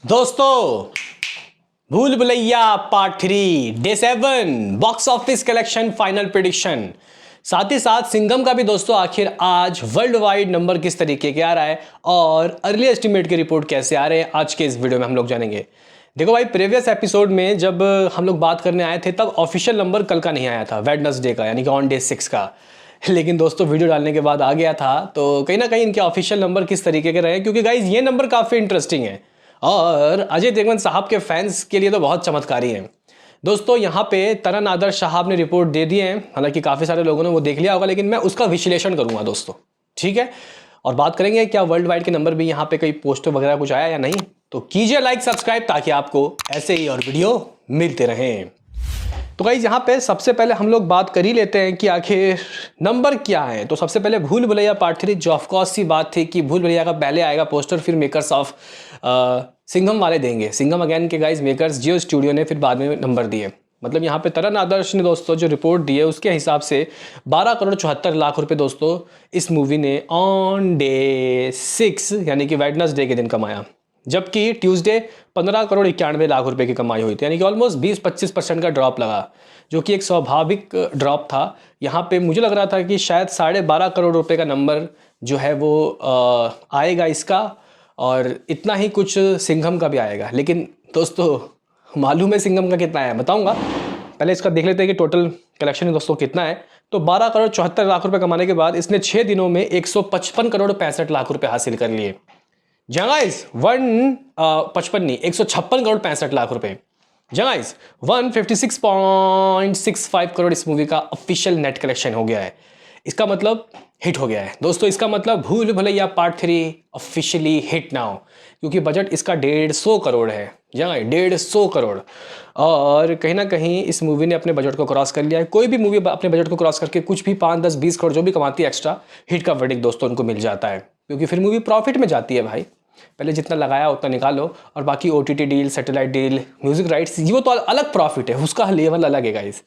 दोस्तों, भूल Bhulaiyaa part 3 day 7 box office collection final prediction, साथ ही साथ सिंघम का भी दोस्तों आखिर आज वर्ल्ड वाइड नंबर किस तरीके के आ रहा है और अर्ली एस्टिमेट की रिपोर्ट कैसे आ रहे हैं आज के इस वीडियो में हम लोग जानेंगे। देखो भाई, प्रीवियस एपिसोड में जब हम लोग बात करने आए थे तब ऑफिशियल नंबर कल का नहीं आया था, वेडनेसडे का, यानी कि ऑन डे 6 का। लेकिन दोस्तों वीडियो डालने के बाद आ गया था, तो कहीं ना कहीं इनके ऑफिशियल नंबर किस तरीके के रहे, क्योंकि गाइज ये नंबर काफ़ी इंटरेस्टिंग है और अजय देवगन साहब के फैंस के लिए तो बहुत चमत्कारी है। दोस्तों यहाँ पे तरन आदर्श साहब ने रिपोर्ट दे दी है, हालांकि काफ़ी सारे लोगों ने वो देख लिया होगा, लेकिन मैं उसका विश्लेषण करूंगा दोस्तों, ठीक है। और बात करेंगे क्या वर्ल्ड वाइड के नंबर भी यहाँ पे कई पोस्टर वगैरह कुछ आया या नहीं। तो कीजिए लाइक सब्सक्राइब ताकि आपको ऐसे ही और वीडियो मिलते रहें। तो गाइस यहाँ पे सबसे पहले हम लोग बात कर ही लेते हैं कि आखिर नंबर क्या है। तो सबसे पहले भूल भुलैया पार्ट 3, जो ऑफकोर्स सी बात थी कि भूल भुलैया का पहले आएगा पोस्टर, फिर मेकर्स ऑफ सिंघम वाले देंगे। सिंघम अगेन के गाइस मेकर्स जियो स्टूडियो ने फिर बाद में नंबर दिए। मतलब यहाँ पे तरन आदर्श ने दोस्तों जो रिपोर्ट दी है उसके हिसाब से 12 करोड़ 74 लाख रुपए दोस्तों इस मूवी ने ऑन डे 6 यानी कि वेडनेसडे के दिन कमाया, जबकि ट्यूसडे 15 करोड़ 91 लाख रुपए की कमाई हुई थी, यानी कि ऑलमोस्ट 20-25% का ड्रॉप लगा, जो कि एक स्वाभाविक ड्रॉप था। यहाँ पे मुझे लग रहा था कि शायद 12.5 करोड़ रुपए का नंबर जो है वो आएगा इसका, और इतना ही कुछ सिंघम का भी आएगा। लेकिन दोस्तों मालूम है सिंघम का कितना है, बताऊंगा। पहले इसका देख लेते हैं कि टोटल कलेक्शन दोस्तों कितना है। तो 12 करोड़ 74 लाख रुपए कमाने के बाद इसने 6 दिनों में 155 करोड़ 65 लाख रुपए हासिल कर लिए। जगाइस 155 नहीं, 156 करोड़ 65 लाख रुपए। जगाइस 156.65 करोड़ इस मूवी का ऑफिशियल नेट कलेक्शन हो गया है। इसका मतलब हिट हो गया है दोस्तों। इसका मतलब भूल Bhulaiyaa part 3 officially hit now, क्योंकि बजट इसका 150 करोड़ है। जगह 150 करोड़, और कहीं ना कहीं इस मूवी ने अपने बजट को क्रॉस कर लिया है। कोई भी मूवी अपने बजट को क्रॉस करके कुछ भी 5, 10, 20 करोड़ जो भी कमाती है एक्स्ट्रा, हिट का वर्डिक्ट दोस्तों उनको मिल जाता है, क्योंकि फिर मूवी प्रॉफिट में जाती है भाई। पहले जितना लगाया उतना निकालो, और बाकी OTT deal, satellite deal, music rights, वो तो अलग प्रॉफिट है, उसका लेवल अलग है गाइस।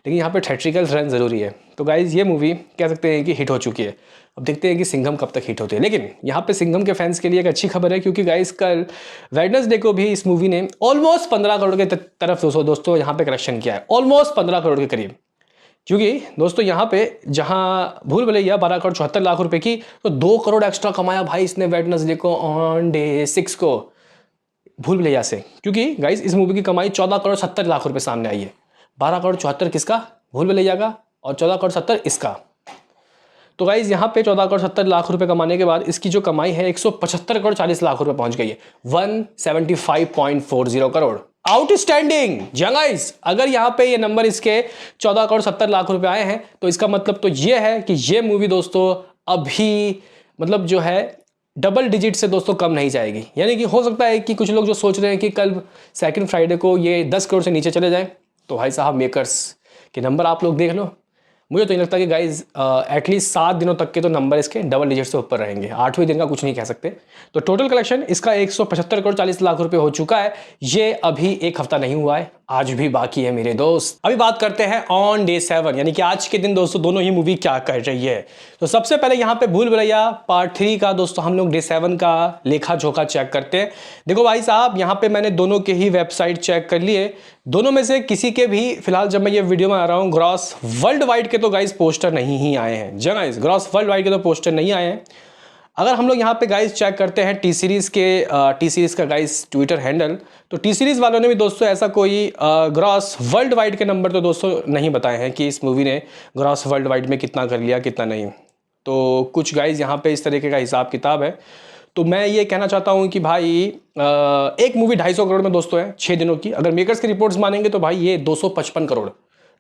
लेकिन यहाँ पे थिएट्रिकल रन ज़रूरी है। तो गाइस ये मूवी कह सकते हैं कि हिट हो चुकी है। अब देखते हैं कि सिंघम कब तक हिट होती है। लेकिन यहाँ पे सिंघम के फैंस के लिए एक अच्छी खबर है, क्योंकि गाइस कल वेडनेसडे को भी इस मूवी ने ऑलमोस्ट 15 करोड़ के तरफ दोस्तों यहाँ पे कलेक्शन किया है, ऑलमोस्ट 15 करोड़ के करीब। क्योंकि दोस्तों यहाँ पे जहाँ भूल भुलैया 12 करोड़ 74 लाख रुपए की, तो 2 करोड़ एक्स्ट्रा कमाया भाई इसने वेडनेसडे को ऑन डे 6 को भूल भुलैया से। क्योंकि गाइस इस मूवी की कमाई 14 करोड़ 70 लाख रुपए सामने आई है। 12 करोड़ 74 किसका? भूल भुलैया का, और 14 करोड़ 70 इसका। तो गाइज यहाँ पे 14 करोड़ 70 लाख रुपए कमाने के बाद इसकी जो कमाई है 175 करोड़ 40 लाख रुपए पहुंच गई है, 175.40 करोड़। Outstanding guys. अगर यहाँ पे ये नंबर इसके 14 करोड़ 70 लाख रुपए आए हैं, तो इसका मतलब तो ये है कि ये मूवी दोस्तों अभी मतलब जो है डबल डिजिट से दोस्तों कम नहीं जाएगी। यानी कि हो सकता है कि कुछ लोग जो सोच रहे हैं कि कल सेकंड फ्राइडे को ये 10 करोड़ से नीचे चले जाए, तो भाई साहब मेकर्स के नंबर आप लोग देख लो। मुझे तो नहीं लगता कि गाइज एटलीस्ट 7 दिनों तक के तो नंबर इसके डबल डिजिट से ऊपर रहेंगे। 8वें दिन का कुछ नहीं कह सकते। तो टोटल कलेक्शन इसका 175 करोड़ 40 लाख रुपए हो चुका है। ये अभी एक हफ्ता नहीं हुआ है, आज भी बाकी है मेरे दोस्त। अभी बात करते हैं ऑन डे 7 यानी कि आज के दिन दोस्तों दोनों ही मूवी क्या कर रही है। तो सबसे पहले यहाँ पे भूल भुलैया पार्ट 3 का दोस्तों हम लोग डे 7 का लेखा जोखा चेक करते हैं। देखो भाई साहब, यहाँ पे मैंने दोनों के ही वेबसाइट चेक कर लिए। दोनों में से किसी के भी फिलहाल जब मैं ये वीडियो में आ रहा हूँ ग्रॉस वर्ल्ड वाइड के तो गाइस पोस्टर नहीं ही आए हैं। जी गाइस, ग्रॉस वर्ल्ड वाइड के तो पोस्टर नहीं आए हैं। अगर हम लोग यहाँ पे गाइस चेक करते हैं टी सीरीज का गाइस ट्विटर हैंडल, तो टी सीरीज वालों ने भी दोस्तों ऐसा कोई ग्रॉस वर्ल्ड वाइड के नंबर तो दोस्तों नहीं बताए हैं कि इस मूवी ने ग्रॉस वर्ल्ड वाइड में कितना कर लिया कितना नहीं। तो कुछ गाइस यहाँ पे इस तरीके का हिसाब किताब है। तो मैं ये कहना चाहता हूँ कि भाई एक मूवी 250 करोड़ में दोस्तों है 6 दिनों की। अगर मेकर्स की रिपोर्ट्स मानेंगे तो भाई ये 255 करोड़,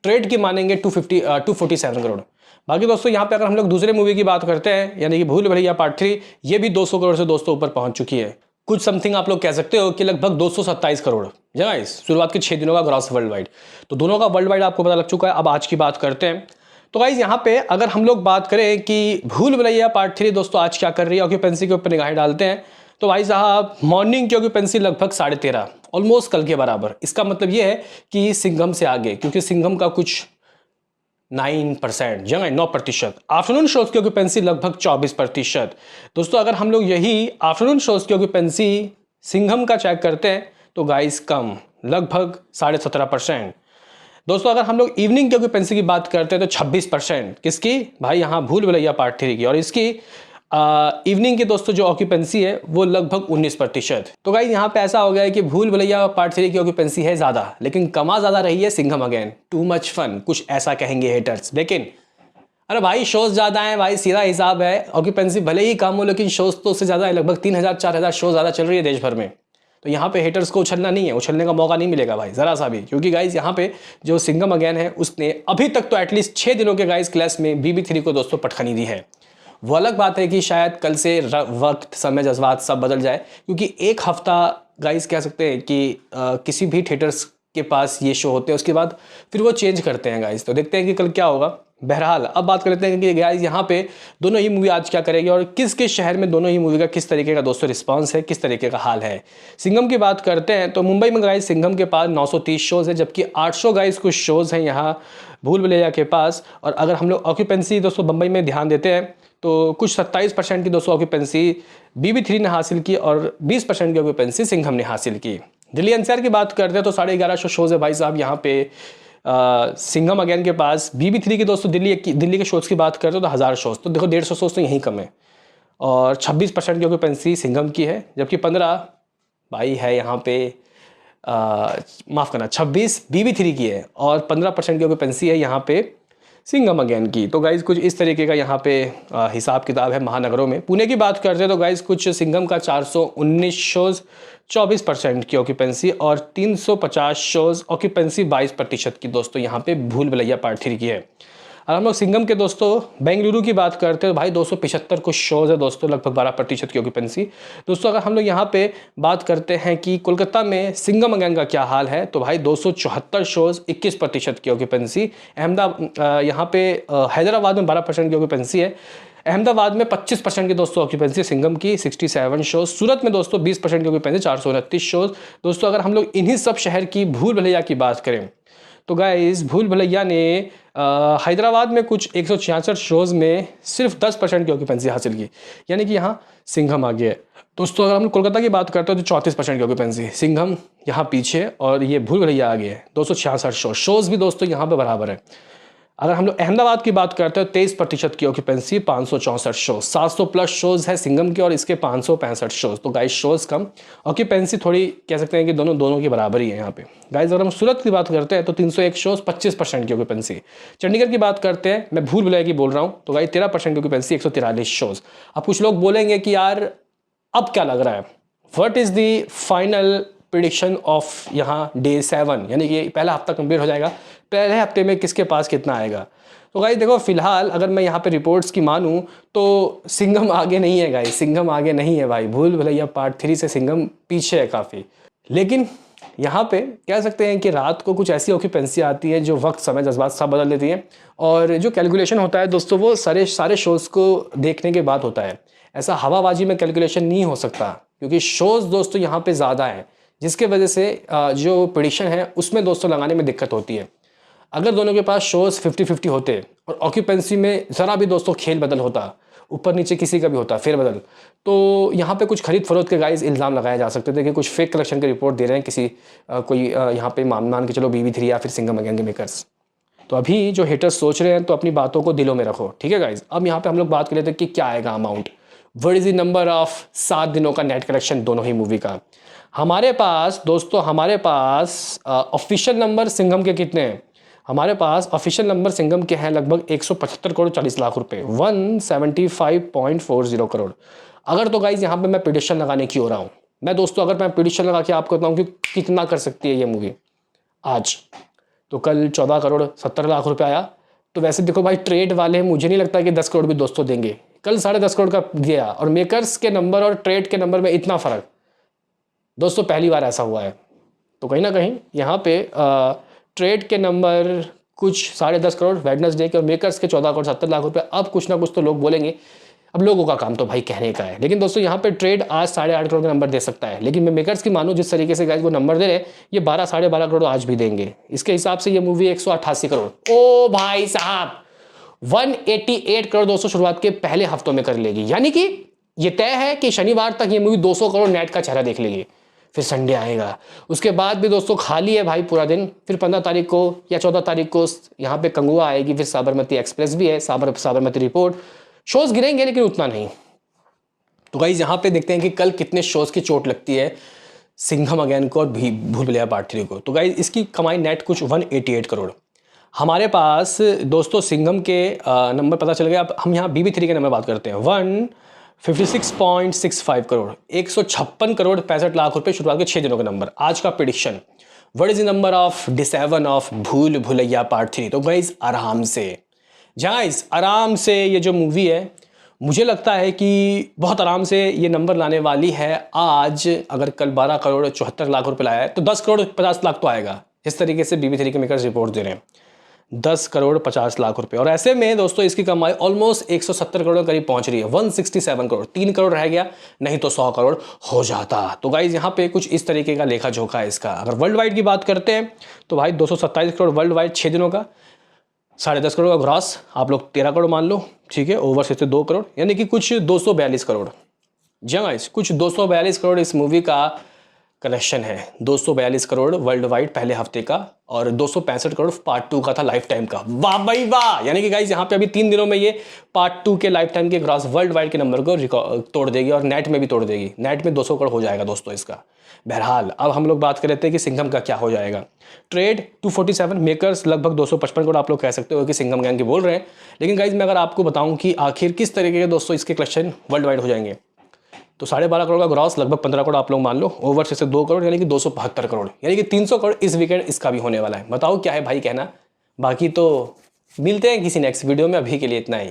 ट्रेड की मानेंगे 247 करोड़। बाकी दोस्तों यहाँ पे अगर हम लोग दूसरे मूवी की बात करते हैं यानी कि भूल भुलैया पार्ट 3, ये भी 200 करोड़ से दोस्तों ऊपर पहुंच चुकी है। कुछ समथिंग आप लोग कह सकते हो कि लगभग 227 करोड़ गाइस शुरुआत के 6 दिनों का ग्रॉस वर्ल्ड वाइड। तो दोनों का वर्ल्ड वाइड आपको पता लग चुका है। अब आज की बात करते हैं। तो गाइज यहाँ पे अगर हम लोग बात करें कि भूल भुलैया पार्ट 3 दोस्तों आज क्या कर रही है, ऑक्यूपेंसी के ऊपर निगाहें डालते हैं, तो भाई साहब मॉर्निंग की ऑक्यूपेंसी लगभग 13.5, ऑलमोस्ट कल के बराबर। इसका मतलब ये है कि सिंघम से आगे, क्योंकि सिंघम का कुछ 9%, जगह 9%। आफ्टरनून शोज की ऑक्यूपेंसी लगभग 24%। दोस्तों अगर हम लोग यही आफ्टरनून शोज की ऑक्यूपेंसी सिंघम का चेक करते हैं तो गाइस कम, लगभग 17.5%। दोस्तों अगर हम लोग इवनिंग की ऑक्यूपेंसी की बात करते हैं तो 26%। किसकी भाई? यहाँ भूल भुलैया पार्ट 3 की। और इसकी इवनिंग की दोस्तों जो ऑक्यूपेंसी है वो लगभग 19%। तो गाइस यहाँ पे ऐसा हो गया है कि भूल भुलैया पार्ट 3 की ऑक्यूपेंसी है ज़्यादा, लेकिन कमा ज़्यादा रही है Singham again. Too much fun, कुछ ऐसा कहेंगे हेटर्स। लेकिन अरे भाई शोज ज़्यादा हैं भाई, सीधा हिसाब है। ऑक्यूपेंसी भले ही कम हो लेकिन शोज तो उससे ज़्यादा है, लगभग 3000-4000 शो ज़्यादा चल रही है देश भर में। तो यहाँ पे हेटर्स को उछलना नहीं है, उछलने का मौका नहीं मिलेगा भाई ज़रा सा भी। क्योंकि गाइज यहाँ पे जो सिंघम अगेन है उसने अभी तक तो एटलीस्ट 6 दिनों के गाइज क्लास में BB3 को दोस्तों पटखनी दी है। वो अलग बात है कि शायद कल से वक्त, समय, जज्बात सब बदल जाए। क्योंकि एक हफ्ता गाइज कह सकते हैं कि किसी भी थिएटर्स के पास ये शो होते हैं, उसके बाद फिर वो चेंज करते हैं गाइज। तो देखते हैं कि कल क्या होगा। बहरहाल अब बात कर लेते हैं कि गाइज यहाँ पे दोनों ही मूवी आज क्या करेगी और किस किस शहर में दोनों ही मूवी का किस तरीके का दोस्तों रिस्पांस है, किस तरीके का हाल है। सिंघम की बात करते हैं तो मुंबई में गाइज सिंघम के पास 930 शोज़ है, जबकि 800 गाइज कुछ शोज़ हैं यहाँ भूल भुलैया के पास। और अगर हम लोग ऑक्यूपेंसी दोस्तों मुंबई में ध्यान देते हैं तो कुछ 27% की दोस्तों ऑक्यूपेंसी BB3 ने हासिल की और 20% की ऑक्यूपेंसी सिंघम ने हासिल की। दिल्ली NCR की बात करते हैं तो 1150 शोज़ है भाई साहब यहाँ पे सिंघम अगेन के पास। BB3 की दोस्तों दिल्ली के शोज़ की बात करते हो तो 1000 शोज़, तो देखो 150 शोज़ तो यहीं कम है। और 26% की ऑक्यूपेंसी सिंघम की है, जबकि 15 भाई है यहाँ पे माफ़ करना 26 BB3 की है और 15% की ऑक्यूपेंसी है यहाँ पे सिंघम अगेन की। तो गाइज़ कुछ इस तरीके का यहाँ पे हिसाब किताब है महानगरों में। पुणे की बात करते हैं तो गाइज़ कुछ सिंघम का 419 शोज़ 24% की ऑक्यूपेंसी और 350 शोज़ ऑक्यूपेंसी 22% की दोस्तों यहाँ पे भूल भुलैया पार्ट 3 की है। अगर हम लोग सिंघम के दोस्तों बेंगलुरु की बात करते हैं तो भाई 275 कुछ शोज़ है दोस्तों, लगभग 12% की ऑक्यूपेंसी। दोस्तों अगर हम लोग यहाँ पे बात करते हैं कि कोलकाता में सिंघम अगेन का क्या हाल है तो भाई 274 शोज़ 21% की ऑक्यूपेंसी। यहाँ पे हैदराबाद में 12% की ऑक्यूपेंसी है। अहमदाबाद में 25% की दोस्तों ऑक्यूपेंसी सिंघम की, 67 शोज़। सूरत में दोस्तों 20% की ऑक्यूपेंसी, 429 शोज़। दोस्तों अगर हम लोग इन्हीं सब शहर की भूल भुलैया की बात करें तो गाइस भूल भुलैया ने हैदराबाद में कुछ 166 शोज़ में सिर्फ 10% की ऑक्यूपेंसी हासिल की, यानी कि यहाँ सिंघम आ गया है। दोस्तों अगर हम लोग कोलकाता की बात करते हैं तो 34% की ऑक्यूपेंसी, सिंघम यहाँ पीछे और ये भूल भुलैया आ गया है। 266 शोज़ भी दोस्तों यहाँ पे बराबर है। अगर हम लोग अहमदाबाद की बात करते हैं 23% की ऑक्यूपेंसी, 564 शोज़, 700 प्लस शोज़ है सिंघम के और इसके 565 शोज़। तो गाइस शोज़ कम, ऑक्यूपेंसी थोड़ी कह सकते हैं कि दोनों की बराबरी है यहाँ पे। गाइस अगर हम सूरत की बात करते हैं तो 301 शोज़, 25% की ऑक्यूपेंसी। चंडीगढ़ की बात करते हैं, मैं भूल भुलैया की बोल रहा हूँ, तो गाइस 13% की ऑक्यूपेंसी, 143 शोज़। अब कुछ लोग बोलेंगे कि यार अब क्या लग रहा है, what is the final prediction of यहाँ डे 7, यानी कि पहला हफ्ता कंप्लीट हो जाएगा, पहले हफ्ते में किसके पास कितना आएगा। तो गाइस देखो फिलहाल अगर मैं यहाँ पे रिपोर्ट्स की मानूँ तो सिंघम आगे नहीं है गाइस, सिंघम आगे नहीं है भाई। भूल भुलैया पार्ट 3 से सिंघम पीछे है काफ़ी। लेकिन यहाँ पे कह सकते हैं कि रात को कुछ ऐसी ऑक्यूपेंसी आती है जो वक्त, समय, जज्बात सब बदल देती है। और जो कैलकुलेशन होता है दोस्तों वो सारे शोज़ को देखने के बाद होता है। ऐसा हवाबाजी में कैलकुलेशन नहीं हो सकता, क्योंकि शोज़ दोस्तों यहाँ पे ज़्यादा हैं, जिसके वजह से जो प्रेडिक्शन है उसमें दोस्तों लगाने में दिक्कत होती है। अगर दोनों के पास शोज़ 50-50 होते और ऑक्यूपेंसी में ज़रा भी दोस्तों खेल बदल होता, ऊपर नीचे किसी का भी होता फेरबदल, तो यहाँ पे कुछ खरीद फरोख्त के गाइस इल्ज़ाम लगाए जा सकते थे कि कुछ फेक कलेक्शन की रिपोर्ट दे रहे हैं किसी कोई यहाँ पे मान के चलो BB3 या फिर सिंघम अगेन के मेकर्स। तो अभी जो हेटर्स सोच रहे हैं तो अपनी बातों को दिलों में रखो, ठीक है गाइज। अब यहाँ पे हम लोग बात कर लेते हैं कि क्या आएगा amount, what is the number of 7 दिनों का नेट कलेक्शन दोनों ही मूवी का। हमारे पास दोस्तों ऑफिशियल नंबर सिंघम के कितने हैं? हमारे पास ऑफिशियल नंबर सिंघम के हैं लगभग 175 करोड़ 40 लाख रुपए, 175.40 करोड़। अगर तो गाइज यहाँ पे मैं प्रेडिक्शन लगाने की हो रहा हूँ, मैं दोस्तों अगर मैं प्रेडिक्शन लगा के आपको बताऊँ कि कितना कर सकती है ये मूवी आज, तो कल 14 करोड़ 70 लाख रुपए आया। तो वैसे देखो भाई ट्रेड वाले मुझे नहीं लगता कि 10 करोड़ भी दोस्तों देंगे, कल 10.5 करोड़ का दिया। और मेकर्स के नंबर और ट्रेड के नंबर में इतना फ़र्क दोस्तों पहली बार ऐसा हुआ है। तो कहीं ना कहीं यहाँ पे ट्रेड के नंबर कुछ 10.5 करोड़ वेडनेसडे के और मेकर्स के 14 करोड़ 70 लाख रुपए। अब कुछ ना कुछ तो लोग बोलेंगे, अब लोगों का काम तो भाई कहने का है। लेकिन दोस्तों यहाँ पे ट्रेड आज 8.5 करोड़ का नंबर दे सकता है, लेकिन मैं मेकर्स की मानूँ जिस तरीके से गाइस वो नंबर दे रहे हैं, ये 12-12.5 करोड़ आज भी देंगे। इसके हिसाब से ये मूवी 188 करोड़, ओ भाई साहब 188 करोड़ दोस्तों शुरुआत के पहले हफ्तों में कर लेगी। यानी कि ये तय है कि शनिवार तक ये मूवी 200 करोड़ नेट का चेहरा देख लेगी। फिर संडे आएगा, उसके बाद भी दोस्तों खाली है भाई पूरा दिन। फिर 15 तारीख को या 14 तारीख को यहाँ पे कंगुआ आएगी, फिर साबरमती एक्सप्रेस भी है, साबरमती रिपोर्ट, शोज गिरेंगे लेकिन उतना नहीं। तो गाइज यहाँ पे देखते हैं कि कल कितने शोज की चोट लगती है सिंघम अगेन को और भूल भुलैया पार्ट 3 को। तो गाइज इसकी कमाई नेट कुछ 188 करोड़। हमारे पास दोस्तों सिंघम के नंबर पता चल गया। अब हम यहाँ BB3 के नंबर बात करते हैं। 156.65 करोड़, 156 करोड़ 65 लाख रुपए शुरुआत के 6 दिनों का नंबर। आज का prediction, what is the number of day 7 of भूल भुलैया पार्ट 3? तो गाइज आराम से ये जो मूवी है मुझे लगता है कि बहुत आराम से ये नंबर लाने वाली है। आज अगर कल 12 करोड़ 74 लाख रुपए लाया है तो 10 करोड़ 50 लाख तो आएगा। इस तरीके से BB3 के मेकर्स रिपोर्ट दे रहे हैं, 10 करोड़ 50 लाख रुपए। और ऐसे में दोस्तों इसकी कमाई ऑलमोस्ट 170 करोड़ करीब पहुंच रही है। 167 करोड़, 3 करोड़ रह गया, नहीं तो 100 करोड़ हो जाता। तो गाइज यहाँ पे कुछ इस तरीके का लेखा जोखा है इसका। अगर वर्ल्ड वाइड की बात करते हैं तो भाई 227 करोड़ वर्ल्ड वाइड 6 दिनों का, 10.5 करोड़ का ग्रॉस, आप लोग 13 करोड़ मान लो, ठीक है, ओवरसीज से 2 करोड़, यानी कि कुछ 242 करोड़। जी गाइस, कुछ 242 करोड़ इस मूवी का कलेक्शन है। 242 करोड़ वर्ल्ड वाइड पहले हफ्ते का और 265 करोड़ पार्ट 2 का था लाइफ टाइम का। वाह भाई वाह! यानी कि गाइस यहाँ पे अभी 3 दिनों में ये पार्ट 2 के लाइफ टाइम के ग्रॉस वर्ल्ड वाइड के नंबर को तोड़ देगी और नेट में भी तोड़ देगी। नेट में 200 करोड़ हो जाएगा दोस्तों इसका। बहरहाल अब हम लोग बात कर रहे थे कि सिंघम का क्या हो जाएगा। ट्रेड 247, मेकर्स लगभग 255 करोड़ आप लोग कह सकते हो कि सिंघम गैंग के बोल रहे हैं। लेकिन गाइज मैं अगर आपको बताऊं कि आखिर किस तरीके के दोस्तों इसके कलेक्शन वर्ल्ड वाइड हो जाएंगे, तो 12.5 करोड़ का ग्रॉस, लगभग 15 करोड़ आप लोग मान लो, ओवरसीज से 2 करोड़, यानी कि 272 करोड़, यानी कि 300 करोड़ इस वीकेंड इसका भी होने वाला है। बताओ क्या है भाई कहना। बाकी तो मिलते हैं किसी नेक्स्ट वीडियो में, अभी के लिए इतना ही।